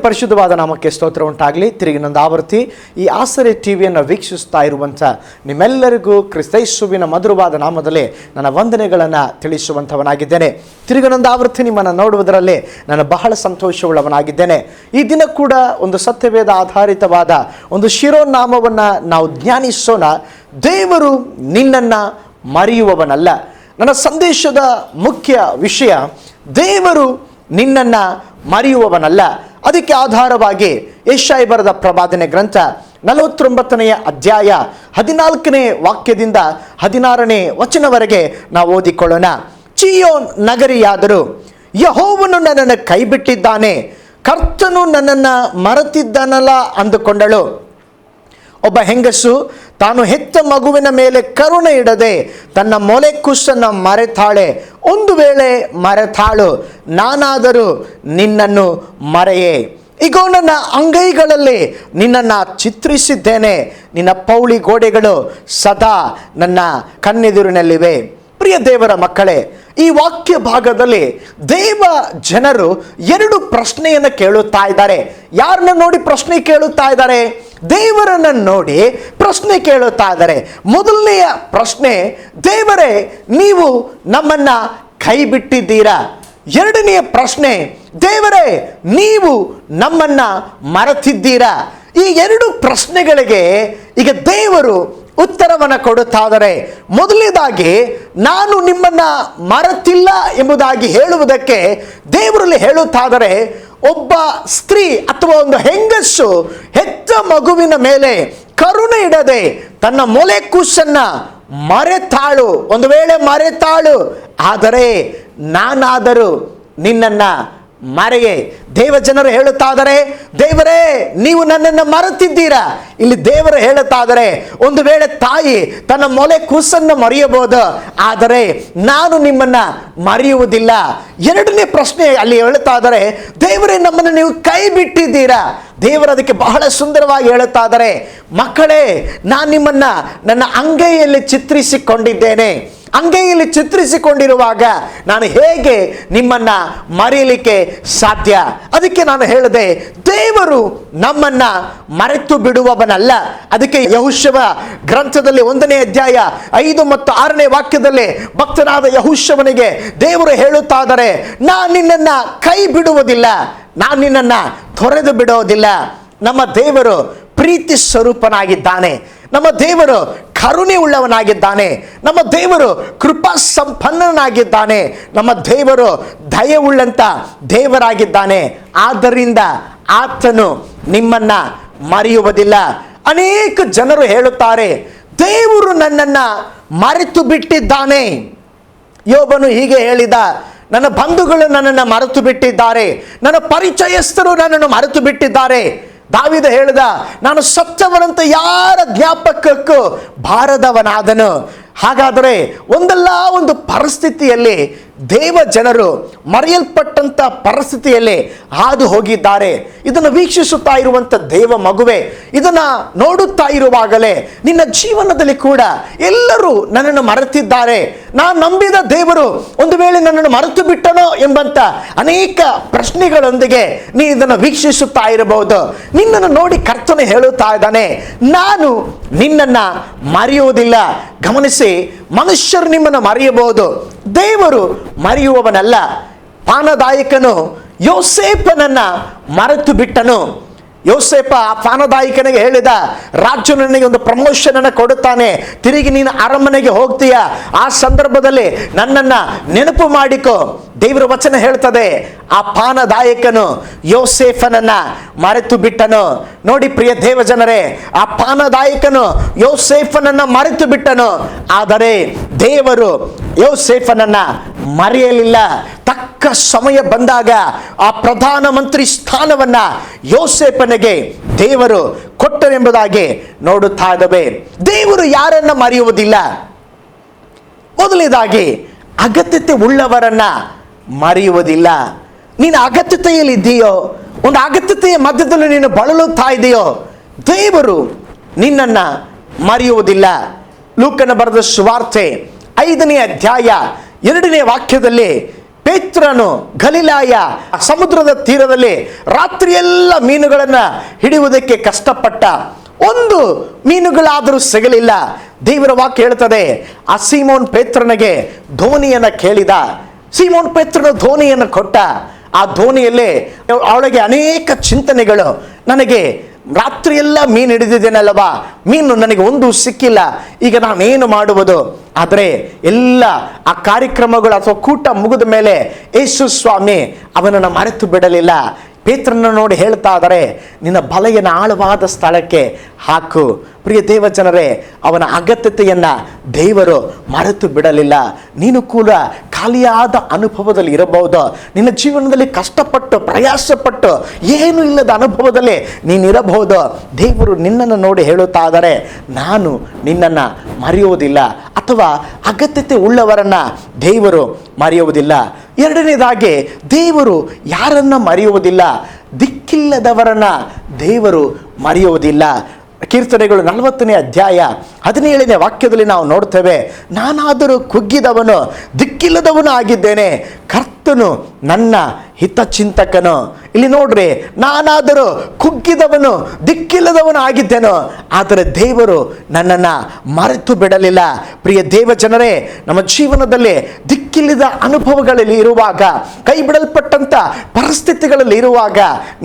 ಪರಿಶುದ್ಧವಾದ ನಾಮಕ್ಕೆ ಸ್ತೋತ್ರ ಉಂಟಾಗಲಿ. ತಿರುಗಿ ಇನ್ನೊಂದು ಆವೃತ್ತಿ ಈ ಆಸರೆ ಟಿವಿಯನ್ನು ವೀಕ್ಷಿಸ್ತಾ ಇರುವಂಥ ನಿಮ್ಮೆಲ್ಲರಿಗೂ ಕ್ರಿಸ್ತೇಸುವಿನ ಮಧುರವಾದ ನಾಮದಲ್ಲಿ ನನ್ನ ವಂದನೆಗಳನ್ನು ತಿಳಿಸುವಂಥವನಾಗಿದ್ದೇನೆ. ತಿರುಗಿನೊಂದು ಆವೃತ್ತಿ ನಿಮ್ಮನ್ನು ನೋಡುವುದರಲ್ಲಿ ನಾನು ಬಹಳ ಸಂತೋಷವುಳ್ಳವನಾಗಿದ್ದೇನೆ. ಈ ದಿನ ಕೂಡ ಒಂದು ಸತ್ಯವೇದ ಆಧಾರಿತವಾದ ಒಂದು ಶಿರೋನಾಮವನ್ನು ನಾವು ಧ್ಯಾನಿಸೋಣ. ದೇವರು ನಿನ್ನನ್ನು ಮರೆಯುವವನಲ್ಲ. ನನ್ನ ಸಂದೇಶದ ಮುಖ್ಯ ವಿಷಯ ದೇವರು ನಿನ್ನನ್ನು ಮರೆಯುವವನಲ್ಲ. ಅದಕ್ಕೆ ಆಧಾರವಾಗಿ ಯೆಶಾಯ ಬರೆದ ಪ್ರವಾದನೆ ಗ್ರಂಥ 49ನೇ ಅಧ್ಯಾಯ 14ನೇ ವಾಕ್ಯದಿಂದ 16ನೇ ವಚನವರೆಗೆ ನಾವು ಓದಿಕೊಳ್ಳೋಣ. ಚೀಯೋನ್ ನಗರಿಯಾದರೂ ಯೆಹೋವನು ನನ್ನನ್ನು ಕೈಬಿಟ್ಟಿದ್ದಾನೆ, ಕರ್ತನು ನನ್ನನ್ನು ಮರೆತಿದ್ದಾನಲ್ಲ ಅಂದುಕೊಂಡಳು. ಒಬ್ಬ ಹೆಂಗಸು ತಾನು ಹೆತ್ತ ಮಗುವಿನ ಮೇಲೆ ಕರುಣೆ ಇಡದೆ ತನ್ನ ಮೊಲೆ ಕುಸನ್ನು ಮರೆತಾಳೆ. ಒಂದು ವೇಳೆ ಮರೆತಾಳು, ನಾನಾದರೂ ನಿನ್ನನ್ನು ಮರೆಯೇ. ಈಗೋ ನನ್ನ ಅಂಗೈಗಳಲ್ಲಿ ನಿನ್ನನ್ನು ಚಿತ್ರಿಸಿದ್ದೇನೆ, ನಿನ್ನ ಪೌಳಿ ಗೋಡೆಗಳು ಸದಾ ನನ್ನ ಕಣ್ಣೆದುರಿನಲ್ಲಿವೆ. ಪ್ರಿಯ ದೇವರ ಮಕ್ಕಳೇ, ಈ ವಾಕ್ಯ ಭಾಗದಲ್ಲಿ ದೇವ ಜನರು ಎರಡು ಪ್ರಶ್ನೆಯನ್ನು ಕೇಳುತ್ತಾ ಇದ್ದಾರೆ. ಯಾರನ್ನ ನೋಡಿ ಪ್ರಶ್ನೆ ಕೇಳುತ್ತಾ ಇದ್ದಾರೆ? ದೇವರನ್ನ ನೋಡಿ ಪ್ರಶ್ನೆ ಕೇಳುತ್ತಾ ಇದ್ದಾರೆ. ಮೊದಲನೆಯ ಪ್ರಶ್ನೆ, ದೇವರೇ ನೀವು ನಮ್ಮನ್ನ ಕೈ ಬಿಟ್ಟಿದ್ದೀರಾ. ಎರಡನೆಯ ಪ್ರಶ್ನೆ, ದೇವರೇ ನೀವು ನಮ್ಮನ್ನ ಮರೆತಿದ್ದೀರಾ. ಈ ಎರಡು ಪ್ರಶ್ನೆಗಳಿಗೆ ಈಗ ದೇವರು ಉತ್ತರವನ್ನು ಕೊಡುತ್ತಾ ಇದ್ದಾರೆ. ಮೊದಲನೇದಾಗಿ, ನಾನು ನಿಮ್ಮನ್ನ ಮರೆತಿಲ್ಲ ಎಂಬುದಾಗಿ ಹೇಳುವುದಕ್ಕೆ ದೇವರಲ್ಲಿ ಹೇಳುತ್ತಾ ಇದ್ದಾರೆ. ಒಬ್ಬ ಸ್ತ್ರೀ ಅಥವಾ ಒಂದು ಹೆಂಗಸು ಹೆತ್ತ ಮಗುವಿನ ಮೇಲೆ ಕರುಣೆ ಇಡದೆ ತನ್ನ ಮೊಲೆ ಕೂಸನ್ನ ಮರೆತಾಳು. ಒಂದು ವೇಳೆ ಮರೆತಾಳು, ಆದರೆ ನಾನಾದರೂ ನಿನ್ನನ್ನ ಮರೆಯೇ. ದೇವ ಜನರು ಹೇಳುತ್ತಾ ಇದ್ದಾರೆ, ದೇವರೇ ನೀವು ನನ್ನನ್ನು ಮರೆತಿದ್ದೀರಾ. ಇಲ್ಲಿ ದೇವರು ಹೇಳುತ್ತಾ ಇದ್ದಾರೆ, ಒಂದು ವೇಳೆ ತಾಯಿ ತನ್ನ ಮೊಲೆ ಕೂಸನ್ನು ಮರೆಯಬಹುದು, ಆದರೆ ನಾನು ನಿಮ್ಮನ್ನ ಮರೆಯುವುದಿಲ್ಲ. ಎರಡನೇ ಪ್ರಶ್ನೆ ಅಲ್ಲಿ ಹೇಳುತ್ತಾ ಇದ್ದಾರೆ, ದೇವರೇ ನಮ್ಮನ್ನು ನೀವು ಕೈ ಬಿಟ್ಟಿದ್ದೀರಾ. ದೇವರು ಅದಕ್ಕೆ ಬಹಳ ಸುಂದರವಾಗಿ ಹೇಳುತ್ತಾ ಇದ್ದಾರೆ, ಮಕ್ಕಳೇ ನಾನು ನಿಮ್ಮನ್ನ ನನ್ನ ಅಂಗೈಯಲ್ಲಿ ಚಿತ್ರಿಸಿಕೊಂಡಿದ್ದೇನೆ. ಅಂಗೈಯಲ್ಲಿ ಚಿತ್ರಿಸಿಕೊಂಡಿರುವಾಗ ನಾನು ಹೇಗೆ ನಿಮ್ಮನ್ನ ಮರೆಯಲಿಕ್ಕೆ ಸಾಧ್ಯ? ಅದಕ್ಕೆ ನಾನು ಹೇಳಿದೆ, ದೇವರು ನಮ್ಮನ್ನ ಮರೆತು ಬಿಡುವವನಲ್ಲ. ಅದಕ್ಕೆ ಯೆಹೋಶುವ ಗ್ರಂಥದಲ್ಲಿ 1ನೇ ಅಧ್ಯಾಯ 5 ಮತ್ತು 6ನೇ ವಾಕ್ಯದಲ್ಲಿ ಭಕ್ತನಾದ ಯೆಹೋಶುವನಿಗೆ ದೇವರು ಹೇಳುತ್ತಾ ಇದ್ದಾರೆ, ನಾನು ನಿನ್ನನ್ನ ಕೈ ಬಿಡುವುದಿಲ್ಲ, ನಾನು ನಿನ್ನನ್ನ ತೊರೆದು ಬಿಡೋದಿಲ್ಲ. ನಮ್ಮ ದೇವರು ಪ್ರೀತಿ ಸ್ವರೂಪನಾಗಿದ್ದಾನೆ. ನಮ್ಮ ದೇವರು ಕರುಣೆ ಉಳ್ಳವನಾಗಿದ್ದಾನೆ. ನಮ್ಮ ದೇವರು ಕೃಪಾ ಸಂಪನ್ನನಾಗಿದ್ದಾನೆ. ನಮ್ಮ ದೇವರು ದಯವುಳ್ಳಂತ ದೇವರಾಗಿದ್ದಾನೆ. ಆದ್ದರಿಂದ ಆತನು ನಿಮ್ಮನ್ನ ಮರೆಯುವುದಿಲ್ಲ. ಅನೇಕ ಜನರು ಹೇಳುತ್ತಾರೆ, ದೇವರು ನನ್ನನ್ನ ಮರೆತು ಬಿಟ್ಟಿದ್ದಾನೆ. ಯೋಬನು ಹೀಗೆ ಹೇಳಿದ, ನನ್ನ ಬಂಧುಗಳು ನನ್ನನ್ನು ಮರೆತು ಬಿಟ್ಟಿದ್ದಾರೆ, ನನ್ನ ಪರಿಚಯಸ್ಥರು ನನ್ನನ್ನು ಮರೆತು ಬಿಟ್ಟಿದ್ದಾರೆ. ದಾವೀದ ಹೇಳಿದ, ನಾನು ಸತ್ತವನಂತ ಯಾರ ಜ್ಞಾಪಕಕ್ಕೂ ಬಾರದವನಾದನು. ಹಾಗಾದರೆ ಒಂದಲ್ಲ ಒಂದು ಪರಿಸ್ಥಿತಿಯಲ್ಲಿ ದೇವ ಜನರು ಮರೆಯಲ್ಪಟ್ಟಂತ ಪರಿಸ್ಥಿತಿಯಲ್ಲಿ ಹಾದು ಹೋಗಿದ್ದಾರೆ. ಇದನ್ನು ವೀಕ್ಷಿಸುತ್ತಾ ಇರುವಂತ ದೇವ ಮಗುವೆ, ಇದನ್ನ ನೋಡುತ್ತಾ ಇರುವಾಗಲೇ ನಿನ್ನ ಜೀವನದಲ್ಲಿ ಕೂಡ ಎಲ್ಲರೂ ನನ್ನನ್ನು ಮರೆತಿದ್ದಾರೆ, ನಾನು ನಂಬಿದ ದೇವರು ಒಂದು ವೇಳೆ ನನ್ನನ್ನು ಮರೆತು ಬಿಟ್ಟನೋ ಎಂಬಂತ ಅನೇಕ ಪ್ರಶ್ನೆಗಳೊಂದಿಗೆ ನೀ ಇದನ್ನು ವೀಕ್ಷಿಸುತ್ತಾ ಇರಬಹುದು. ನಿನ್ನನ್ನು ನೋಡಿ ಕರ್ತನು ಹೇಳುತ್ತಾ ಇದ್ದಾನೆ, ನಾನು ನಿನ್ನನ್ನ ಮರೆಯುವುದಿಲ್ಲ. ಗಮನಿಸಿ, ಮನುಷ್ಯರು ನಿಮ್ಮನ್ನು ಮರೆಯಬಹುದು, ದೇವರು ಮರೆಯುವವನಲ್ಲ. ಪಾನದಾಯಕನು ಯೋಸೇಫನನ್ನ ಮರೆತು ಬಿಟ್ಟನು. ಯೋಸೇಫ ಪಾನದಾಯಕನಿಗೆ ಹೇಳಿದ, ರಾಜು ನನಗೆ ಒಂದು ಪ್ರಮೋಷನ್ ಅನ್ನು ಕೊಡುತ್ತಾನೆ, ತಿರುಗಿ ನೀನು ಅರಮನೆಗೆ ಹೋಗ್ತೀಯ, ಆ ಸಂದರ್ಭದಲ್ಲಿ ನನ್ನನ್ನು ನೆನಪು ಮಾಡಿಕೊ. ದೇವರ ವಚನ ಹೇಳ್ತದೆ, ಆ ಪಾನದಾಯಕನು ಯೋಸೇಫನನ್ನ ಮರೆತು ಬಿಟ್ಟನು. ನೋಡಿ ಪ್ರಿಯ ದೇವ ಜನರೇ, ಆ ಪಾನದಾಯಕನು ಯೋಸೇಫನನ್ನ ಮರೆತು ಬಿಟ್ಟನು, ಆದರೆ ದೇವರು ಯೋಸೇಫನನ್ನ ಮರೆಯಲಿಲ್ಲ. ತಕ್ಕ ಸಮಯ ಬಂದಾಗ ಆ ಪ್ರಧಾನ ಮಂತ್ರಿ ಸ್ಥಾನವನ್ನ ಯೋಸೇಫನಿಗೆ ದೇವರು ಕೊಟ್ಟರೆಂಬುದಾಗಿ ನೋಡುತ್ತಾ ಇದ್ದೇವೆ. ದೇವರು ಯಾರನ್ನ ಮರೆಯುವುದಿಲ್ಲ. ಮೊದಲನೇದಾಗಿ ಅಗತ್ಯತೆ ಉಳ್ಳವರನ್ನ ಮರೆಯುವುದಿಲ್ಲ. ನೀನು ಅಗತ್ಯತೆಯಲ್ಲಿ ಇದ್ದೀಯೋ, ಒಂದು ಅಗತ್ಯತೆಯ ಮಧ್ಯದಲ್ಲಿ ನೀನು ಬಳಲುತ್ತಾ ಇದೆಯೋ, ದೇವರು ನಿನ್ನನ್ನ ಮರೆಯುವುದಿಲ್ಲ. ಲೂಕನ ಬರೆದ ಸುವಾರ್ತೆ 5ನೇ ಅಧ್ಯಾಯ 2ನೇ ವಾಕ್ಯದಲ್ಲಿ ಪೇತ್ರನು ಗಲಿಲಾಯ ಸಮುದ್ರದ ತೀರದಲ್ಲಿ ರಾತ್ರಿಯೆಲ್ಲ ಮೀನುಗಳನ್ನ ಹಿಡಿಯುವುದಕ್ಕೆ ಕಷ್ಟಪಟ್ಟ. ಒಂದು ಮೀನುಗಳಾದರೂ ಸಿಗಲಿಲ್ಲ. ದೇವರ ವಾಕ್ಯ ಹೇಳ್ತದೆ, ಆ ಸೀಮೋನ್ ಪೇತ್ರನಿಗೆ ಧೋನಿಯನ್ನ ಕೇಳಿದ. ಸೀಮೋನ್ ಪೇತ್ರನು ಧೋನಿಯನ್ನು ಕೊಟ್ಟ. ಆ ಧೋನಿಯಲ್ಲಿ ಅವಳಿಗೆ ಅನೇಕ ಚಿಂತನೆಗಳು. ನನಗೆ ರಾತ್ರಿಯೆಲ್ಲ ಮೀನು ಹಿಡಿದಿದ್ದೇನಲ್ವಾ, ಮೀನು ನನಗೆ ಒಂದು ಸಿಕ್ಕಿಲ್ಲ, ಈಗ ನಾನೇನು ಮಾಡುವುದು? ಆದರೆ ಎಲ್ಲ ಆ ಕಾರ್ಯಕ್ರಮಗಳು ಅಥವಾ ಕೂಟ ಮುಗಿದ ಮೇಲೆ ಯೇಸು ಸ್ವಾಮಿ ಅವನನ್ನು ಮರೆತು ಬಿಡಲಿಲ್ಲ. ಪೇತ್ರನ ನೋಡಿ ಹೇಳ್ತಾ ಇದ್ದಾರೆ, ನಿನ್ನ ಬಲೆಯನ್ನು ಆಳವಾದ ಸ್ಥಳಕ್ಕೆ ಹಾಕು. ಪ್ರಿಯ ದೇವಜನರೇ, ಅವನ ಅಗತ್ಯತೆಯನ್ನ ದೇವರು ಮರೆತು ಬಿಡಲಿಲ್ಲ. ನೀನು ಕೂಡ ಖಾಲಿಯಾದ ಅನುಭವದಲ್ಲಿ ಇರಬಹುದು. ನಿನ್ನ ಜೀವನದಲ್ಲಿ ಕಷ್ಟಪಟ್ಟು ಪ್ರಯಾಸಪಟ್ಟು ಏನು ಇಲ್ಲದ ಅನುಭವದಲ್ಲಿ ನೀನಿರಬಹುದು. ದೇವರು ನಿನ್ನನ್ನು ನೋಡಿ ಹೇಳುತ್ತಾ ಇದ್ದಾರೆ, ನಾನು ನಿನ್ನನ್ನು ಮರೆಯುವುದಿಲ್ಲ. ಅಥವಾ ಅಗತ್ಯತೆ ಉಳ್ಳವರನ್ನ ದೇವರು ಮರೆಯುವುದಿಲ್ಲ. ಎರಡನೇದಾಗಿ, ದೇವರು ಯಾರನ್ನ ಮರೆಯುವುದಿಲ್ಲ? ದಿಕ್ಕಿಲ್ಲದವರನ್ನ ದೇವರು ಮರೆಯುವುದಿಲ್ಲ. ಕೀರ್ತನೆಗಳು 40ನೇ ಅಧ್ಯಾಯ 17ನೇ ವಾಕ್ಯದಲ್ಲಿ ನಾವು ನೋಡ್ತೇವೆ, ನಾನಾದರೂ ಕುಗ್ಗಿದವನು ದಿಕ್ಕಿಲ್ಲದವನು ಆಗಿದ್ದೇನೆ, ಕರ್ತನು ನನ್ನ ಹಿತಚಿಂತಕನು. ಇಲ್ಲಿ ನೋಡ್ರಿ, ನಾನಾದರೂ ಕುಗ್ಗಿದವನು ದಿಕ್ಕಿಲ್ಲದವನು ಆಗಿದ್ದೇನೋ, ಆದರೆ ದೇವರು ನನ್ನನ್ನು ಮರೆತು ಬಿಡಲಿಲ್ಲ. ಪ್ರಿಯ ದೇವ ಜನರೇ, ನಮ್ಮ ಜೀವನದಲ್ಲಿ ದಿಕ್ಕಿಲ್ಲದ ಅನುಭವಗಳಲ್ಲಿ ಇರುವಾಗ, ಕೈ ಬಿಡಲ್ಪಟ್ಟಂತ ಪರಿಸ್ಥಿತಿಗಳಲ್ಲಿ ಇರುವಾಗ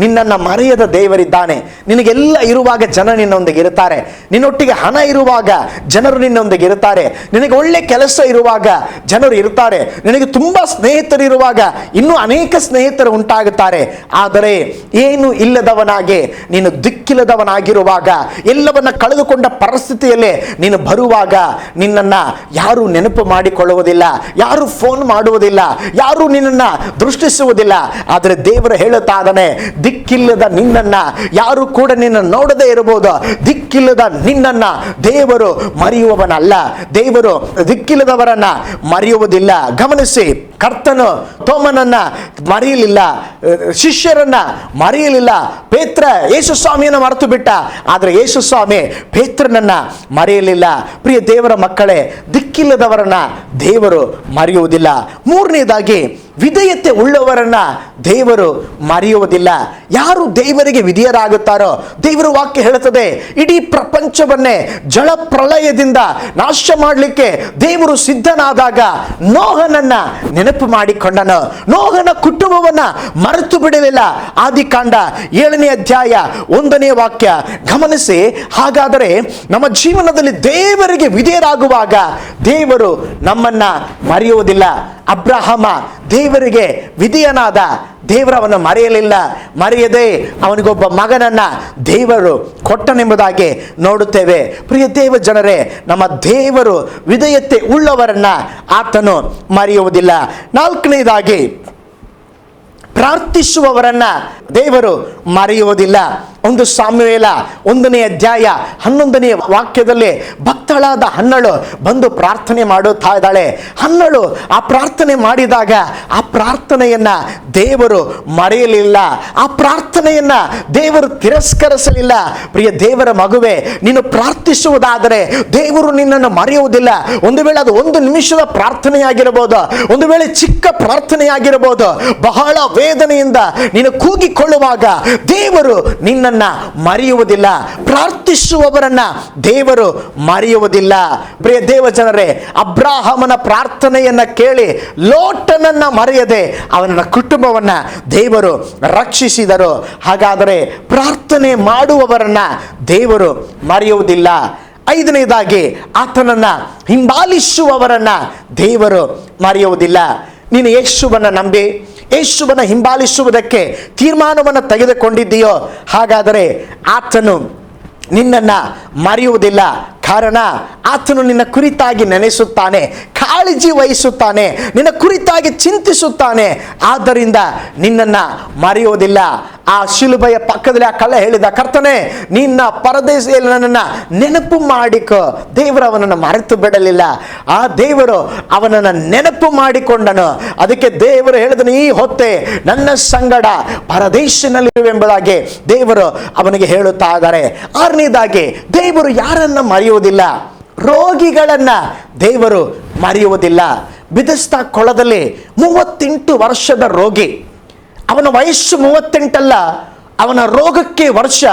ನಿನ್ನನ್ನು ಮರೆಯದ ದೇವರಿದ್ದಾನೆ. ನಿನಗೆಲ್ಲ ಇರುವಾಗ ಜನ ನಿನ್ನೊಂದಿಗೆ ಇರುತ್ತಾರೆ. ನಿನ್ನೊಟ್ಟಿಗೆ ಹಣ ಇರುವಾಗ ಜನರು ನಿನ್ನೊಂದಿಗೆ ಇರುತ್ತಾರೆ. ನಿನಗೆ ಒಳ್ಳೆ ಕೆಲಸ ಇರುವಾಗ ಜನರು ಇರುತ್ತಾರೆ. ನಿನಗೆ ತುಂಬಾ ಸ್ನೇಹಿತರು ಇರುವಾಗ ಇನ್ನೂ ಅನೇಕ ಸ್ನೇಹಿತರು ಉಂಟಾಗುತ್ತಾರೆ. ಆದರೆ ಏನು ಇಲ್ಲದವನಾಗಿ ನೀನು ದಿಕ್ಕಿಲ್ಲದವನಾಗಿರುವಾಗ, ಎಲ್ಲವನ್ನ ಕಳೆದುಕೊಂಡ ಪರಿಸ್ಥಿತಿಯಲ್ಲಿ ನೀನು ಬರುವಾಗ ನಿನ್ನನ್ನ ಯಾರು ನೆನಪು ಮಾಡಿಕೊಳ್ಳುವುದಿಲ್ಲ, ಯಾರು ಫೋನ್ ಮಾಡುವುದಿಲ್ಲ, ಯಾರು ನಿನ್ನನ್ನ ದೃಷ್ಟಿಸುವುದಿಲ್ಲ. ಆದರೆ ದೇವರು ಹೇಳುತ್ತಾ ಇದ್ದಾನೆ, ದಿಕ್ಕಿಲ್ಲದ ನಿನ್ನನ್ನ ಯಾರು ಕೂಡ ನಿನ್ನ ನೋಡದೇ ಇರಬಹುದು. ದಿಕ್ಕಿಲ್ಲದ ನಿನ್ನನ್ನ ದೇವರು ಮರೆಯುವವನಲ್ಲ. ದೇವರು ದಿಕ್ಕಿಲ್ಲದವರನ್ನ ಮರೆಯುವುದಿಲ್ಲ. ಗಮನಿಸಿ, ಕರ್ತನು ತೋಮನನ್ನ ಮರೆಯಲಿಲ್ಲ, ಶಿಷ್ಯರನ್ನ ಮರೆಯಲಿಲ್ಲ. ಪೇತ್ರ ಯೇಸು ಸ್ವಾಮಿಯನ್ನು ಮರೆತು ಬಿಟ್ಟ, ಆದರೆ ಯೇಸು ಸ್ವಾಮಿ ಪೇತ್ರನನ್ನ ಮರೆಯಲಿಲ್ಲ. ಪ್ರಿಯ ದೇವರ ಮಕ್ಕಳೇ, ದಿಕ್ಕಿಲ್ಲದವರನ್ನ ದೇವರು ಮರೆಯುವುದಿಲ್ಲ. ಮೂರನೇದಾಗಿ, ವಿಧೇಯತೆ ಉಳ್ಳವರನ್ನ ದೇವರು ಮರೆಯುವುದಿಲ್ಲ. ಯಾರು ದೇವರಿಗೆ ವಿಧೇಯರಾಗುತ್ತಾರೋ, ದೇವರ ವಾಕ್ಯ ಹೇಳುತ್ತದೆ, ಇಡೀ ಪ್ರಪಂಚವನ್ನೇ ಜಲ ಪ್ರಳಯದಿಂದ ನಾಶ ಮಾಡಲಿಕ್ಕೆ ದೇವರು ಸಿದ್ಧನಾದಾಗ ನೋಹನನ್ನ ನೆನಪು ಮಾಡಿಕೊಂಡನು. ನೋಹನ ಕುಟುಂಬವನ್ನ ಮರೆತು ಬಿಡಲಿಲ್ಲ. ಆದಿಕಾಂಡ 7ನೇ ಅಧ್ಯಾಯ 1ನೇ ವಾಕ್ಯ ಗಮನಿಸಿ. ಹಾಗಾದರೆ ನಮ್ಮ ಜೀವನದಲ್ಲಿ ದೇವರಿಗೆ ವಿಧೇಯರಾಗುವಾಗ ದೇವರು ನಮ್ಮನ್ನ ಮರೆಯುವುದಿಲ್ಲ. ಅಬ್ರಹಾಮ ದೇವರಿಗೆ ವಿಧೇಯನಾದ, ದೇವರವನ್ನು ಮರೆಯಲಿಲ್ಲ. ಮರೆಯದೆ ಅವನಿಗೊಬ್ಬ ಮಗನನ್ನ ದೇವರು ಕೊಟ್ಟನೆಂಬುದಾಗಿ ನೋಡುತ್ತೇವೆ. ಪ್ರಿಯ ದೇವ ಜನರೇ, ನಮ್ಮ ದೇವರು ವಿಧೇಯತೆ ಉಳ್ಳವರನ್ನ ಆತನು ಮರೆಯುವುದಿಲ್ಲ. ನಾಲ್ಕನೇದಾಗಿ, ಪ್ರಾರ್ಥಿಸುವವರನ್ನ ದೇವರು ಮರೆಯುವುದಿಲ್ಲ. 1 ಸಾಮುವೇಲ 1ನೇ ಅಧ್ಯಾಯ 11ನೇ ವಾಕ್ಯದಲ್ಲಿ ಭಕ್ತಳಾದ ಹನ್ನಳು ಬಂದು ಪ್ರಾರ್ಥನೆ ಮಾಡುತ್ತಾ ಇದ್ದಾಳೆ. ಹನ್ನಳು ಆ ಪ್ರಾರ್ಥನೆ ಮಾಡಿದಾಗ ಆ ಪ್ರಾರ್ಥನೆಯನ್ನ ದೇವರು ಮರೆಯಲಿಲ್ಲ. ಆ ಪ್ರಾರ್ಥನೆಯನ್ನ ದೇವರು ತಿರಸ್ಕರಿಸಲಿಲ್ಲ. ಪ್ರಿಯ ದೇವರ ಮಗುವೆ, ನೀನು ಪ್ರಾರ್ಥಿಸುವುದಾದರೆ ದೇವರು ನಿನ್ನನ್ನು ಮರೆಯುವುದಿಲ್ಲ. ಒಂದು ವೇಳೆ ಅದು 1 ನಿಮಿಷದ ಪ್ರಾರ್ಥನೆಯಾಗಿರಬಹುದು, ಒಂದು ವೇಳೆ ಚಿಕ್ಕ ಪ್ರಾರ್ಥನೆಯಾಗಿರಬಹುದು. ಬಹಳ ವೇದನೆಯಿಂದ ನೀನು ಕೂಗಿಕೊಳ್ಳುವಾಗ ದೇವರು ನಿನ್ನನ್ನು ಮರೆಯುವುದಿಲ್ಲ. ಪ್ರಾರ್ಥಿಸುವವರನ್ನ ದೇವರು ಮರೆಯುವುದಿಲ್ಲ. ಪ್ರಿಯ ದೇವ ಜನರೇ, ಅಬ್ರಾಹಮನ ಪ್ರಾರ್ಥನೆಯನ್ನ ಕೇಳಿ ಲೋಟನನ್ನ ಮರೆಯದೆ ಅವನ ಕುಟುಂಬವನ್ನ ದೇವರು ರಕ್ಷಿಸಿದರು. ಹಾಗಾದರೆ ಪ್ರಾರ್ಥನೆ ಮಾಡುವವರನ್ನ ದೇವರು ಮರೆಯುವುದಿಲ್ಲ. 5ನೇದಾಗಿ, ಆತನನ್ನ ಹಿಂಬಾಲಿಸುವವರನ್ನ ದೇವರು ಮರೆಯುವುದಿಲ್ಲ. ನೀನು ಯೇಸುವನ್ನ ನಂಬಿ ಯೇಸುವನ್ನ ಹಿಂಬಾಲಿಸುವುದಕ್ಕೆ ತೀರ್ಮಾನವನ್ನು ತೆಗೆದುಕೊಂಡಿದ್ದೀಯೋ, ಹಾಗಾದರೆ ಆತನು ನಿನ್ನನ್ನ ಮರೆಯುವುದಿಲ್ಲ. ಕಾರಣ, ಆತನು ನಿನ್ನ ಕುರಿತಾಗಿ ನೆನೆಸುತ್ತಾನೆ, ಕಾಳಜಿ ವಹಿಸುತ್ತಾನೆ, ನಿನ್ನ ಕುರಿತಾಗಿ ಚಿಂತಿಸುತ್ತಾನೆ. ಆದ್ದರಿಂದ ನಿನ್ನನ್ನು ಮರೆಯುವುದಿಲ್ಲ. ಆ ಶಿಲುಬೆಯ ಪಕ್ಕದಲ್ಲಿ ಆ ಕಳ್ಳ ಹೇಳಿದ, ಕರ್ತನೇ, ನಿನ್ನ ಪರದೇಶದಲ್ಲಿ ನನ್ನನ್ನು ನೆನಪು ಮಾಡಿಕೊ. ದೇವರು ಅವನನ್ನು ಮರೆತು ಬಿಡಲಿಲ್ಲ. ಆ ದೇವರು ಅವನನ್ನು ನೆನಪು ಮಾಡಿಕೊಂಡನು. ಅದಕ್ಕೆ ದೇವರು ಹೇಳಿದನು, ಈ ಹೊತ್ತೆ ನನ್ನ ಸಂಗಡ ಪರದೇಶನಲ್ಲಿರುವೆಂಬುದಾಗಿ ದೇವರು ಅವನಿಗೆ ಹೇಳುತ್ತಾ ಇದ್ದಾರೆ. 6ನೇದಾಗಿ, ದೇವರು ಯಾರನ್ನ ಮರೆಯುವುದಿಲ್ಲ? ರೋಗಿಗಳನ್ನ ದೇವರು ಮರೆಯುವುದಿಲ್ಲ. ಬೆಥೆಸ್ದಾ ಕೊಳದಲ್ಲಿ 38 ವರ್ಷದ ರೋಗಿ. ಅವನ ವಯಸ್ಸು 38 ಅಲ್ಲ, ಅವನ ರೋಗಕ್ಕೆ ವರ್ಷ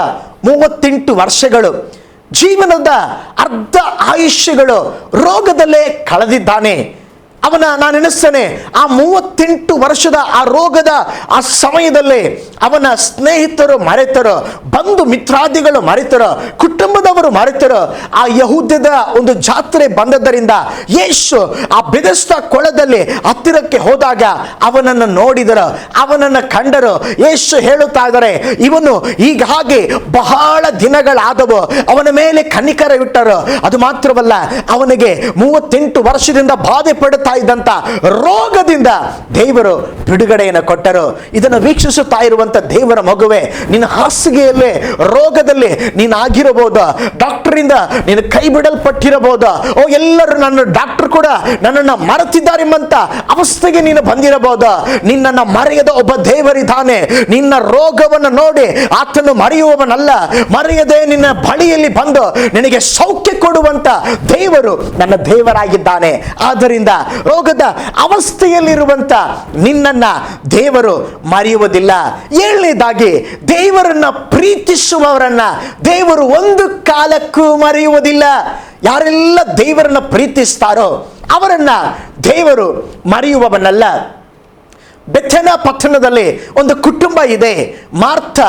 38 ವರ್ಷಗಳು. ಜೀವನದ ಅರ್ಧ ಆಯುಷ್ಯಗಳು ರೋಗದಲ್ಲೇ ಕಳೆದಿದ್ದಾನೆ. ನಾನು ಎಣಿಸ್ತೇನೆ, ಆ 38 ವರ್ಷದ ಆ ರೋಗದ ಆ ಸಮಯದಲ್ಲಿ ಅವನ ಸ್ನೇಹಿತರು ಮರೆತರು, ಬಂಧು ಮಿತ್ರಾದಿಗಳು ಮರೆತರು, ಕುಟುಂಬದವರು ಮರೆತರು. ಆ ಯಹೂದ್ಯದ ಒಂದು ಜಾತ್ರೆ ಬಂದದ್ದರಿಂದ ಯೇಸು ಆ ಬೆಥೆಸ್ದಾ ಕೊಳದಲ್ಲಿ ಹತ್ತಿರಕ್ಕೆ ಹೋದಾಗ ಅವನನ್ನು ನೋಡಿದರು, ಅವನನ್ನು ಕಂಡರು. ಯೇಸು ಹೇಳುತ್ತಾ ಇದ್ದಾರೆ, ಇವನು ಹೀಗಾಗಿ ಬಹಳ ದಿನಗಳಾದವು, ಅವನ ಮೇಲೆ ಕನಿಕರವಿಟ್ಟರು. ಅದು ಮಾತ್ರವಲ್ಲ, ಅವನಿಗೆ 38 ವರ್ಷದಿಂದ ಬಾಧೆ ಪಡುತ್ತಾ ಇದ್ದಂತ ರೋಗದಿಂದ ದೇವರು ಬಿಡುಗಡೆಯನ್ನು ಕೊಟ್ಟರು. ಇದನ್ನು ವೀಕ್ಷಿಸುತ್ತಾ ಇರುವಂತ ದೇವರ ಮಗುವೆ, ನಿನ್ನ ಹಾಸಿಗೆಯಲ್ಲೇ ರೋಗದಲ್ಲಿ ನೀನು ಆಗಿರಬಹುದು, ಡಾಕ್ಟರಿಂದ ನೀನು ಕೈ ಬಿಡಲ್ಪಟ್ಟಿರಬಹುದು. ಎಲ್ಲರೂ ಡಾಕ್ಟರ್ ಕೂಡ ನನ್ನನ್ನು ಮರೆತಿದ್ದಾರೆ ಎಂಬಂತ ಅವಸ್ಥೆಗೆ ನೀನು ಬಂದಿರಬಹುದು. ನಿನ್ನನ್ನು ಮರೆಯದ ಒಬ್ಬ ದೇವರಿದ್ದಾನೆ. ನಿನ್ನ ರೋಗವನ್ನು ನೋಡಿ ಆತನು ಮರೆಯುವವನಲ್ಲ, ಮರೆಯದೆ ನಿನ್ನ ಬಳಿಯಲ್ಲಿ ಬಂದು ನಿನಗೆ ಸೌಖ್ಯ ಕೊಡುವಂತ ದೇವರು ನನ್ನ ದೇವರಾಗಿದ್ದಾನೆ. ಆದ್ದರಿಂದ ರೋಗದ ಅವಸ್ಥೆಯಲ್ಲಿರುವಂತ ನಿನ್ನನ್ನ ದೇವರು ಮರೆಯುವುದಿಲ್ಲ. ಏಳನೇದಾಗಿ, ದೇವರನ್ನ ಪ್ರೀತಿಸುವವರನ್ನ ದೇವರು ಒಂದು ಕಾಲಕ್ಕೂ ಮರೆಯುವುದಿಲ್ಲ. ಯಾರೆಲ್ಲ ದೇವರನ್ನ ಪ್ರೀತಿಸ್ತಾರೋ ಅವರನ್ನ ದೇವರು ಮರೆಯುವವನಲ್ಲ. ಬೆಥೆನಾ ಪಟ್ಟಣದಲ್ಲಿ ಒಂದು ಕುಟುಂಬ ಇದೆ, ಮಾರ್ಥ,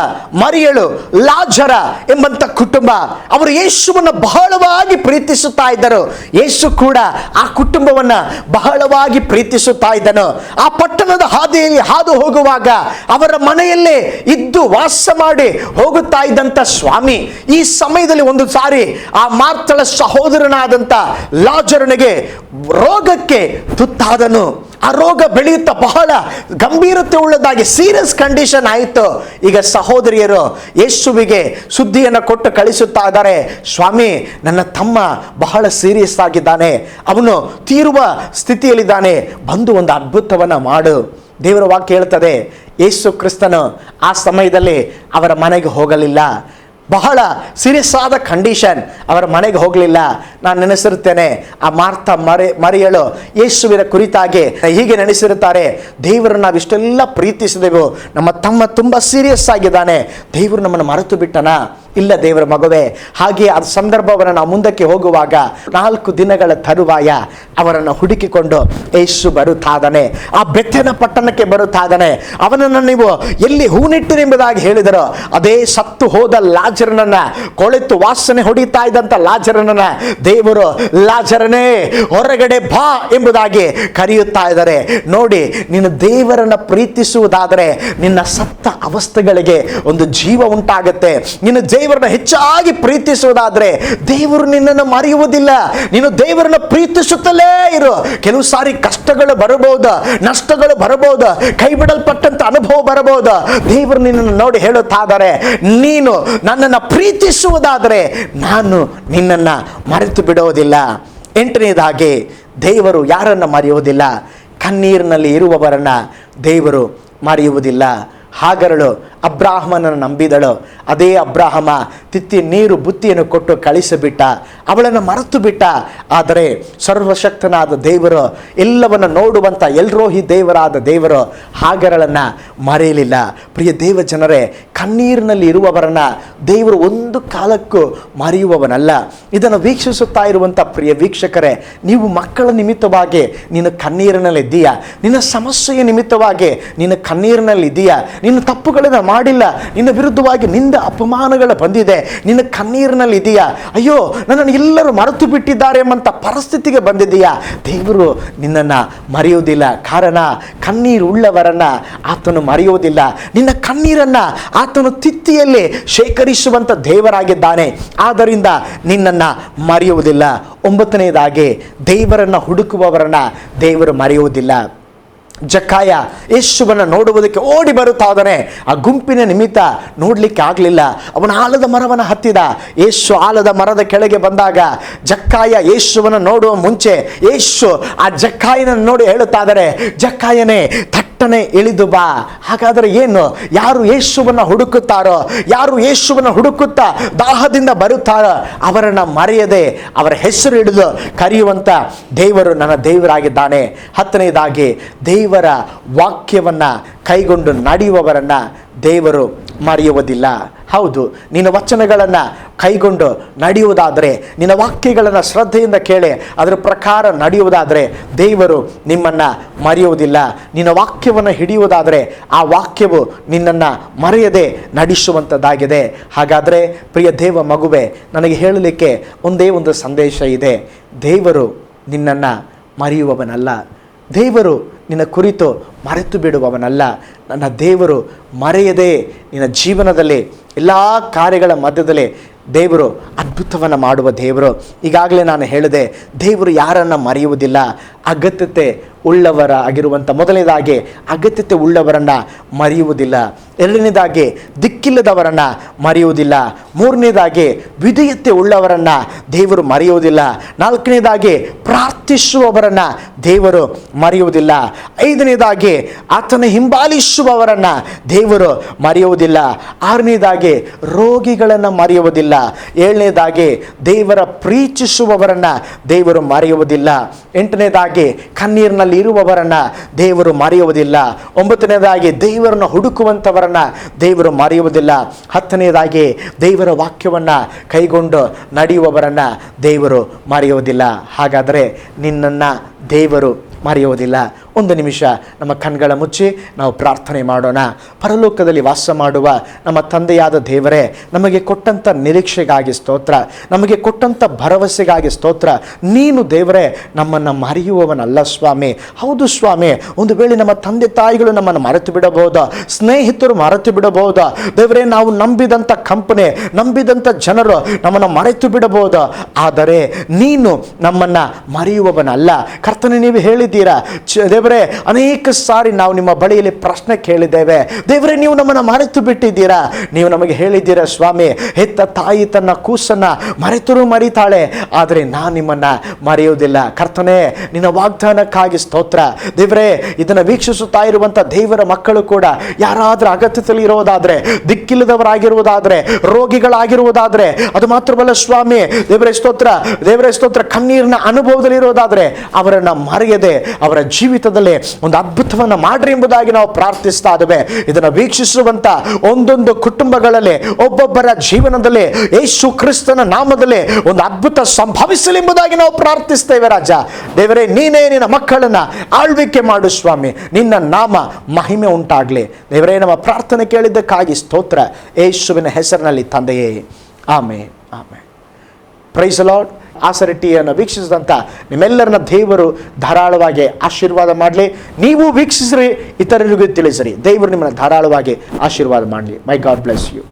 ಮರಿಯಳು, ಲಾಜರ ಎಂಬಂತ ಕುಟುಂಬ. ಅವರು ಯೇಸುವನ್ನು ಬಹಳವಾಗಿ ಪ್ರೀತಿಸುತ್ತಾ ಇದ್ದರು. ಯೇಸು ಕೂಡ ಆ ಕುಟುಂಬವನ್ನ ಬಹಳವಾಗಿ ಪ್ರೀತಿಸುತ್ತಾ ಇದ್ದನು. ಆ ಪಟ್ಟಣದ ಹಾದಿಯಲ್ಲಿ ಹಾದು ಹೋಗುವಾಗ ಅವರ ಮನೆಯಲ್ಲೇ ಇದ್ದು ವಾಸ ಮಾಡಿ ಹೋಗುತ್ತಾ ಇದ್ದಂತ ಸ್ವಾಮಿ ಈ ಸಮಯದಲ್ಲಿ ಒಂದು ಸಾರಿ ಆ ಮಾರ್ಥಳ ಸಹೋದರನಾದಂತ ಲಾಜರನಿಗೆ ರೋಗಕ್ಕೆ ತುತ್ತಾದನು. ಆ ರೋಗ ಬೆಳೆಯುತ್ತಾ ಬಹಳ ಗಂಭೀರತೆ ಉಳ್ಳದಾಗಿ ಸೀರಿಯಸ್ ಕಂಡೀಷನ್ ಆಯಿತು. ಈಗ ಸಹೋದರಿಯರು ಯೇಸುವಿಗೆ ಸುದ್ದಿಯನ್ನು ಕೊಟ್ಟು ಕಳಿಸುತ್ತಾ ಇದ್ದಾರೆ, ಸ್ವಾಮಿ, ನನ್ನ ತಮ್ಮ ಬಹಳ ಸೀರಿಯಸ್ ಆಗಿದ್ದಾನೆ, ಅವನು ತೀರುವ ಸ್ಥಿತಿಯಲ್ಲಿದ್ದಾನೆ, ಬಂದು ಒಂದು ಅದ್ಭುತವನ್ನ ಮಾಡು. ದೇವರ ವಾಕ್ಯ ಹೇಳ್ತದೆ, ಯೇಸು ಕ್ರಿಸ್ತನು ಆ ಸಮಯದಲ್ಲಿ ಅವರ ಮನೆಗೆ ಹೋಗಲಿಲ್ಲ. ಬಹಳ ಸೀರಿಯಸ್ ಆದ ಕಂಡೀಷನ್, ಅವರ ಮನೆಗೆ ಹೋಗಲಿಲ್ಲ. ನಾನು ನೆನೆಸಿರುತ್ತೇನೆ, ಆ ಮಾರ್ಥ ಮರಿಯಳು ಯೇಸುವಿನ ಕುರಿತಾಗಿ ಹೀಗೆ ನೆನೆಸಿರುತ್ತಾರೆ, ದೇವರು ನಾವಿಷ್ಟೆಲ್ಲ ಪ್ರೀತಿಸಿದೆವು, ನಮ್ಮ ತಮ್ಮ ತುಂಬ ಸೀರಿಯಸ್ ಆಗಿದ್ದಾನೆ, ದೇವರು ನಮ್ಮನ್ನು ಮರೆತು ಬಿಟ್ಟನ? ಇಲ್ಲ ದೇವರ ಮಗುವೆ. ಹಾಗೆ ಆ ಸಂದರ್ಭವನ್ನು ನಾವು ಮುಂದಕ್ಕೆ ಹೋಗುವಾಗ 4 ದಿನಗಳ ತರುವಾಯ ಅವರನ್ನು ಹುಡುಕಿಕೊಂಡು ಯೇಸು ಬರುತ್ತಾದನೆ. ಆ ಬೆಥೆನಾ ಪಟ್ಟಣಕ್ಕೆ ಬರುತ್ತಾದನೆ. ಅವನನ್ನು ನೀವು ಎಲ್ಲಿ ಹೂನಿಟ್ಟಿರೆಂಬುದಾಗಿ ಹೇಳಿದರು, ಅದೇ ಸತ್ತು ಹೋದ ಲಾಜರನನ್ನ, ಕೊಳೆತು ವಾಸನೆ ಹೊಡಿತಾ ಇದ್ದಂತ ಲಾಜರನನ್ನ ದೇವರು ಲಾಜರನೇ ಹೊರಗಡೆ ಬಾ ಎಂಬುದಾಗಿ ಕರೆಯುತ್ತಾ ಇದ್ದಾರೆ. ನೋಡಿ, ನೀನು ದೇವರನ್ನ ಪ್ರೀತಿಸುವುದಾದರೆ ನಿನ್ನ ಸತ್ತ ಅವಸ್ಥೆಗಳಿಗೆ ಒಂದು ಜೀವ ಉಂಟಾಗುತ್ತೆ. ನೀನು ದೇವರನ್ನ ಹೆಚ್ಚಾಗಿ ಪ್ರೀತಿಸುವುದಾದ್ರೆ ದೇವರು ನಿನ್ನನ್ನು ಮರೆಯುವುದಿಲ್ಲ. ನೀನು ದೇವರನ್ನ ಪ್ರೀತಿಸುತ್ತಲೇ ಇರು. ಕೆಲವು ಸಾರಿ ಕಷ್ಟಗಳು ಬರಬಹುದು, ನಷ್ಟಗಳು ಬರಬಹುದು, ಕೈ ಬಿಡಲ್ಪಟ್ಟಂತ ಅನುಭವ ಬರಬಹುದು. ದೇವರು ನಿನ್ನನ್ನು ನೋಡಿ ಹೇಳುತ್ತಾ ಇದ್ದಾರೆ, ನೀನು ನನ್ನನ್ನು ಪ್ರೀತಿಸುವುದಾದರೆ ನಾನು ನಿನ್ನನ್ನು ಮರೆತು ಬಿಡುವುದಿಲ್ಲ. 8ನೇದಾಗಿ, ದೇವರು ಯಾರನ್ನ ಮರೆಯುವುದಿಲ್ಲ? ಕಣ್ಣೀರಿನಲ್ಲಿ ಇರುವವರನ್ನ ದೇವರು ಮರೆಯುವುದಿಲ್ಲ. ಹಾಗರಳು ಅಬ್ರಾಹ್ಮನನ್ನು ನಂಬಿದಳು. ಅದೇ ಅಬ್ರಾಹಮ ತಿತ್ತಿ ನೀರು ಬುತ್ತಿಯನ್ನು ಕೊಟ್ಟು ಕಳಿಸಿಬಿಟ್ಟ, ಅವಳನ್ನು ಮರೆತು ಬಿಟ್ಟ. ಆದರೆ ಸರ್ವಶಕ್ತನಾದ ದೇವರು, ಎಲ್ಲವನ್ನು ನೋಡುವಂಥ ಎಲ್ರೋಹಿ ದೇವರಾದ ದೇವರು ಹಾಗರಳನ್ನು ಮರೆಯಲಿಲ್ಲ. ಪ್ರಿಯ ದೇವ ಜನರೇ, ಕಣ್ಣೀರಿನಲ್ಲಿ ಇರುವವರನ್ನ ದೇವರು ಒಂದು ಕಾಲಕ್ಕೂ ಮರೆಯುವವನಲ್ಲ. ಇದನ್ನು ವೀಕ್ಷಿಸುತ್ತಾ ಇರುವಂಥ ಪ್ರಿಯ ವೀಕ್ಷಕರೇ, ನೀವು ಮಕ್ಕಳ ನಿಮಿತ್ತವಾಗಿ ನೀನು ಕಣ್ಣೀರಿನಲ್ಲಿದ್ದೀಯಾ? ನಿನ್ನ ಸಮಸ್ಯೆಯ ನಿಮಿತ್ತವಾಗಿ ನೀನು ಕಣ್ಣೀರಿನಲ್ಲಿದ್ದೀಯಾ? ನಿನ್ನ ತಪ್ಪುಗಳನ್ನು ಮಾಡಿಲ್ಲ, ನಿನ್ನ ವಿರುದ್ಧವಾಗಿ ನಿಂದ ಅಪಮಾನಗಳು ಬಂದಿದೆ, ನಿನ್ನ ಕಣ್ಣೀರಿನಲ್ಲಿ ಇದೆಯಾ? ಅಯ್ಯೋ, ನನ್ನನ್ನು ಎಲ್ಲರೂ ಮರೆತು ಬಿಟ್ಟಿದ್ದಾರೆ ಎಂಬಂತ ಪರಿಸ್ಥಿತಿಗೆ ಬಂದಿದೆಯಾ? ದೇವರು ನಿನ್ನನ್ನು ಮರೆಯುವುದಿಲ್ಲ. ಕಾರಣ, ಕಣ್ಣೀರು ಉಳ್ಳವರನ್ನ ಆತನು ಮರೆಯುವುದಿಲ್ಲ. ನಿನ್ನ ಕಣ್ಣೀರನ್ನ ಆತನು ತಿತ್ತಿಯಲ್ಲಿ ಶೇಖರಿಸುವಂತ ದೇವರಾಗಿದ್ದಾನೆ. ಆದ್ದರಿಂದ ನಿನ್ನನ್ನು ಮರೆಯುವುದಿಲ್ಲ. 9ನೇದಾಗಿ, ದೇವರನ್ನ ಹುಡುಕುವವರನ್ನ ದೇವರು ಮರೆಯುವುದಿಲ್ಲ. ಜಕ್ಕಾಯ ಯೇಸುವನ್ನು ನೋಡುವುದಕ್ಕೆ ಓಡಿ ಬರುತ್ತಾದನೆ. ಆ ಗುಂಪಿನ ನಿಮಿತ್ತ ನೋಡ್ಲಿಕ್ಕೆ ಆಗಲಿಲ್ಲ. ಅವನ ಆಲದ ಮರವನ್ನು ಹತ್ತಿದ. ಯೇಸು ಆಲದ ಮರದ ಕೆಳಗೆ ಬಂದಾಗ ಜಕ್ಕಾಯ ಯೇಸುವನ್ನು ನೋಡುವ ಮುಂಚೆ ಯೇಸು ಆ ಜಕ್ಕಾಯನನ್ನು ನೋಡಿ ಹೇಳುತ್ತಾದರೆ, ಜಕ್ಕಾಯನೇ, ಪಟ್ಟನೆ ಇಳಿದು ಬಾ. ಹಾಗಾದರೆ ಏನು? ಯಾರು ಯೇಸುವನ್ನು ಹುಡುಕುತ್ತಾರೋ, ಯಾರು ಯೇಸುವನ್ನು ಹುಡುಕುತ್ತಾ ದಾಹದಿಂದ ಬರುತ್ತಾರೋ ಅವರನ್ನು ಮರೆಯದೆ ಅವರ ಹೆಸರು ಹಿಡಿದು ಕರೆಯುವಂಥ ದೇವರು ನನ್ನ ದೇವರಾಗಿದ್ದಾನೆ. 10ನೇದಾಗಿ, ದೇವರ ವಾಕ್ಯವನ್ನು ಕೈಗೊಂಡು ನಡೆಯುವವರನ್ನು ದೇವರು ಮರೆಯುವುದಿಲ್ಲ. ಹೌದು, ನಿನ್ನ ವಚನಗಳನ್ನು ಕೈಗೊಂಡು ನಡೆಯುವುದಾದರೆ, ನಿನ್ನ ವಾಕ್ಯಗಳನ್ನು ಶ್ರದ್ಧೆಯಿಂದ ಕೇಳಿ ಅದರ ಪ್ರಕಾರ ನಡೆಯುವುದಾದರೆ ದೇವರು ನಿಮ್ಮನ್ನು ಮರೆಯುವುದಿಲ್ಲ. ನಿನ್ನ ವಾಕ್ಯವನ್ನು ಹಿಡಿಯುವುದಾದರೆ ಆ ವಾಕ್ಯವು ನಿನ್ನನ್ನು ಮರೆಯದೆ ನಡೆಸುವಂಥದ್ದಾಗಿದೆ. ಹಾಗಾದರೆ ಪ್ರಿಯ ದೇವ ಮಗುವೆ, ನನಗೆ ಹೇಳಲಿಕ್ಕೆ ಒಂದೇ ಒಂದು ಸಂದೇಶ ಇದೆ. ದೇವರು ನಿನ್ನನ್ನು ಮರೆಯುವವನಲ್ಲ. ದೇವರು ನಿನ್ನ ಕುರಿತು ಮರೆತು ಬಿಡುವವನಲ್ಲ. ನನ್ನ ದೇವರು ಮರೆಯದೆ ನಿನ್ನ ಜೀವನದಲ್ಲಿ ಎಲ್ಲ ಕಾರ್ಯಗಳ ಮಧ್ಯದಲ್ಲಿ ದೇವರು ಅದ್ಭುತವನ್ನು ಮಾಡುವ ದೇವರು. ಈಗಾಗಲೇ ನಾನು ಹೇಳಿದೆ, ದೇವರು ಯಾರನ್ನು ಮರೆಯುವುದಿಲ್ಲ. ಅಗತ್ಯತೆ ಉಳ್ಳವರ ಆಗಿರುವಂಥ ಮೊದಲನೇದಾಗಿ ಅಗತ್ಯತೆ ಉಳ್ಳವರನ್ನು ಮರೆಯುವುದಿಲ್ಲ. ಎರಡನೇದಾಗಿ ದಿಕ್ಕಿಲ್ಲದವರನ್ನು ಮರೆಯುವುದಿಲ್ಲ. ಮೂರನೇದಾಗಿ ವಿಧೇಯತೆ ಉಳ್ಳವರನ್ನು ದೇವರು ಮರೆಯುವುದಿಲ್ಲ. ನಾಲ್ಕನೇದಾಗಿ ಪ್ರಾರ್ಥಿಸುವವರನ್ನು ದೇವರು ಮರೆಯುವುದಿಲ್ಲ. ಐದನೇದಾಗಿ ಆತನ ಹಿಂಬಾಲಿಸುವವರನ್ನು ದೇವರು ಮರೆಯುವುದಿಲ್ಲ. ಆರನೇದಾಗಿ ರೋಗಿಗಳನ್ನು ಮರೆಯುವುದಿಲ್ಲ. ಏಳನೇದಾಗಿ ದೇವರ ಪ್ರೀತಿಸುವವರನ್ನು ದೇವರು ಮರೆಯುವುದಿಲ್ಲ. ಎಂಟನೇದಾಗಿ ಕಣ್ಣೀರಿನಲ್ಲಿ ಇರುವವರನ್ನು ದೇವರು ಮರೆಯುವುದಿಲ್ಲ. ಒಂಬತ್ತನೇದಾಗಿ ದೇವರನ್ನು ಹುಡುಕುವಂಥವರನ್ನು ದೇವರು ಮರೆಯುವುದಿಲ್ಲ. 10ನೇದಾಗಿ ದೇವರ ವಾಕ್ಯವನ್ನು ಕೈಗೊಂಡು ನಡೆಯುವವರನ್ನು ದೇವರು ಮರೆಯುವುದಿಲ್ಲ. ಹಾಗಾದರೆ ನಿನ್ನನ್ನು ದೇವರು ಮರೆಯುವುದಿಲ್ಲ. ಒಂದು ನಿಮಿಷ ನಮ್ಮ ಕಣ್ಗಳ ಮುಚ್ಚಿ ನಾವು ಪ್ರಾರ್ಥನೆ ಮಾಡೋಣ. ಪರಲೋಕದಲ್ಲಿ ವಾಸ ಮಾಡುವ ನಮ್ಮ ತಂದೆಯಾದ ದೇವರೇ, ನಮಗೆ ಕೊಟ್ಟಂಥ ನಿರೀಕ್ಷೆಗಾಗಿ ಸ್ತೋತ್ರ, ನಮಗೆ ಕೊಟ್ಟಂಥ ಭರವಸೆಗಾಗಿ ಸ್ತೋತ್ರ. ನೀನು ದೇವರೇ ನಮ್ಮನ್ನು ಮರೆಯುವವನಲ್ಲ ಸ್ವಾಮಿ. ಹೌದು ಸ್ವಾಮಿ, ಒಂದು ವೇಳೆ ನಮ್ಮ ತಂದೆ ತಾಯಿಗಳು ನಮ್ಮನ್ನು ಮರೆತು ಬಿಡಬಹುದು, ಸ್ನೇಹಿತರು ಮರೆತು ಬಿಡಬಹುದು ದೇವರೇ, ನಾವು ನಂಬಿದಂಥ ಕಂಪನಿ, ನಂಬಿದಂಥ ಜನರು ನಮ್ಮನ್ನು ಮರೆತು ಬಿಡಬಹುದು. ಆದರೆ ನೀನು ನಮ್ಮನ್ನು ಮರೆಯುವವನಲ್ಲ. ಕರ್ತನೆ, ನೀವು ಹೇಳಿದ್ದೀರಾ ದೇವರೇ, ಅನೇಕ ಸಾರಿ ನಾವು ನಿಮ್ಮ ಬಳಿಯಲ್ಲಿ ಪ್ರಶ್ನೆ ಕೇಳಿದ್ದೇವೆ. ದೇವರೇ, ನೀವು ನಮ್ಮನ್ನು ಮರೆತು ಬಿಟ್ಟಿದ್ದೀರಾ. ನೀವು ನಮಗೆ ಹೇಳಿದ್ದೀರಾ ಸ್ವಾಮಿ, ಹೆತ್ತ ತಾಯಿ ತನ್ನ ಕೂಸನ್ನು ಮರೆತರೂ ಮರೀತಾಳೆ, ಆದರೆ ನಾನು ನಿಮ್ಮನ್ನು ಮರೆಯುವುದಿಲ್ಲ. ಕರ್ತನೆ, ನಿನ್ನ ವಾಗ್ದಾನಕ್ಕಾಗಿ ಸ್ತೋತ್ರ. ದೇವರೇ, ಇದನ್ನು ವೀಕ್ಷಿಸುತ್ತಾ ಇರುವಂಥ ದೇವರ ಮಕ್ಕಳು ಕೂಡ ಯಾರಾದರೂ ಅಗತ್ಯದಲ್ಲಿ ಇರೋದಾದರೆ, ದಿಕ್ಕಿಲ್ಲದವರಾಗಿರುವುದಾದರೆ, ರೋಗಿಗಳಾಗಿರುವುದಾದರೆ, ಅದು ಮಾತ್ರವಲ್ಲ ಸ್ವಾಮಿ ದೇವರೇ ಸ್ತೋತ್ರ, ದೇವರೇ ಸ್ತೋತ್ರ, ಕಣ್ಣೀರಿನ ಅನುಭವದಲ್ಲಿ ಇರೋದಾದರೆ ಅವರನ್ನು ಮರೆಯದೆ ಅವರ ಜೀವಿತದಲ್ಲಿ ಒಂದು ಅದ್ಭುತವನ್ನು ಮಾಡ್ರಿ ಎಂಬುದಾಗಿ ನಾವು ಪ್ರಾರ್ಥಿಸ್ತಾ ಇದ್ದೇವೆ. ಇದನ್ನು ವೀಕ್ಷಿಸುವಂತ ಒಂದೊಂದು ಕುಟುಂಬಗಳಲ್ಲಿ ಒಬ್ಬೊಬ್ಬರ ಜೀವನದಲ್ಲಿ ಯೇಸು ಕ್ರಿಸ್ತನ ನಾಮದಲ್ಲಿ ಒಂದು ಅದ್ಭುತ ಸಂಭವಿಸಲಿ ಎಂಬುದಾಗಿ ನಾವು ಪ್ರಾರ್ಥಿಸ್ತೇವೆ. ರಾಜ ದೇವರೇ, ನೀನೇ ನಿನ್ನ ಮಕ್ಕಳನ್ನ ಆಳ್ವಿಕೆ ಮಾಡು ಸ್ವಾಮಿ. ನಿನ್ನ ನಾಮ ಮಹಿಮೆ ಉಂಟಾಗಲಿ. ದೇವರೇ, ನಮ್ಮ ಪ್ರಾರ್ಥನೆ ಕೇಳಿದ್ದಕ್ಕಾಗಿ ಸ್ತೋತ್ರ, ಯೇಸುವಿನ ಹೆಸರಿನಲ್ಲಿ ತಂದೆಯೇ, amen, amen. Praise the Lord. ಆಸರಟ್ಟಿಯನ್ನು ವೀಕ್ಷಿಸಿದಂಥ ನಿಮ್ಮೆಲ್ಲರನ್ನ ದೇವರು ಧಾರಾಳವಾಗಿ ಆಶೀರ್ವಾದ ಮಾಡಲಿ. ನೀವು ವೀಕ್ಷಿಸ್ರಿ, ಇತರರಿಗೂ ತಿಳಿಸಿರಿ. ದೇವರು ನಿಮ್ಮನ್ನು ಧಾರಾಳವಾಗಿ ಆಶೀರ್ವಾದ ಮಾಡಲಿ. ಮೈ ಗಾಡ್ ಬ್ಲೆಸ್ ಯು.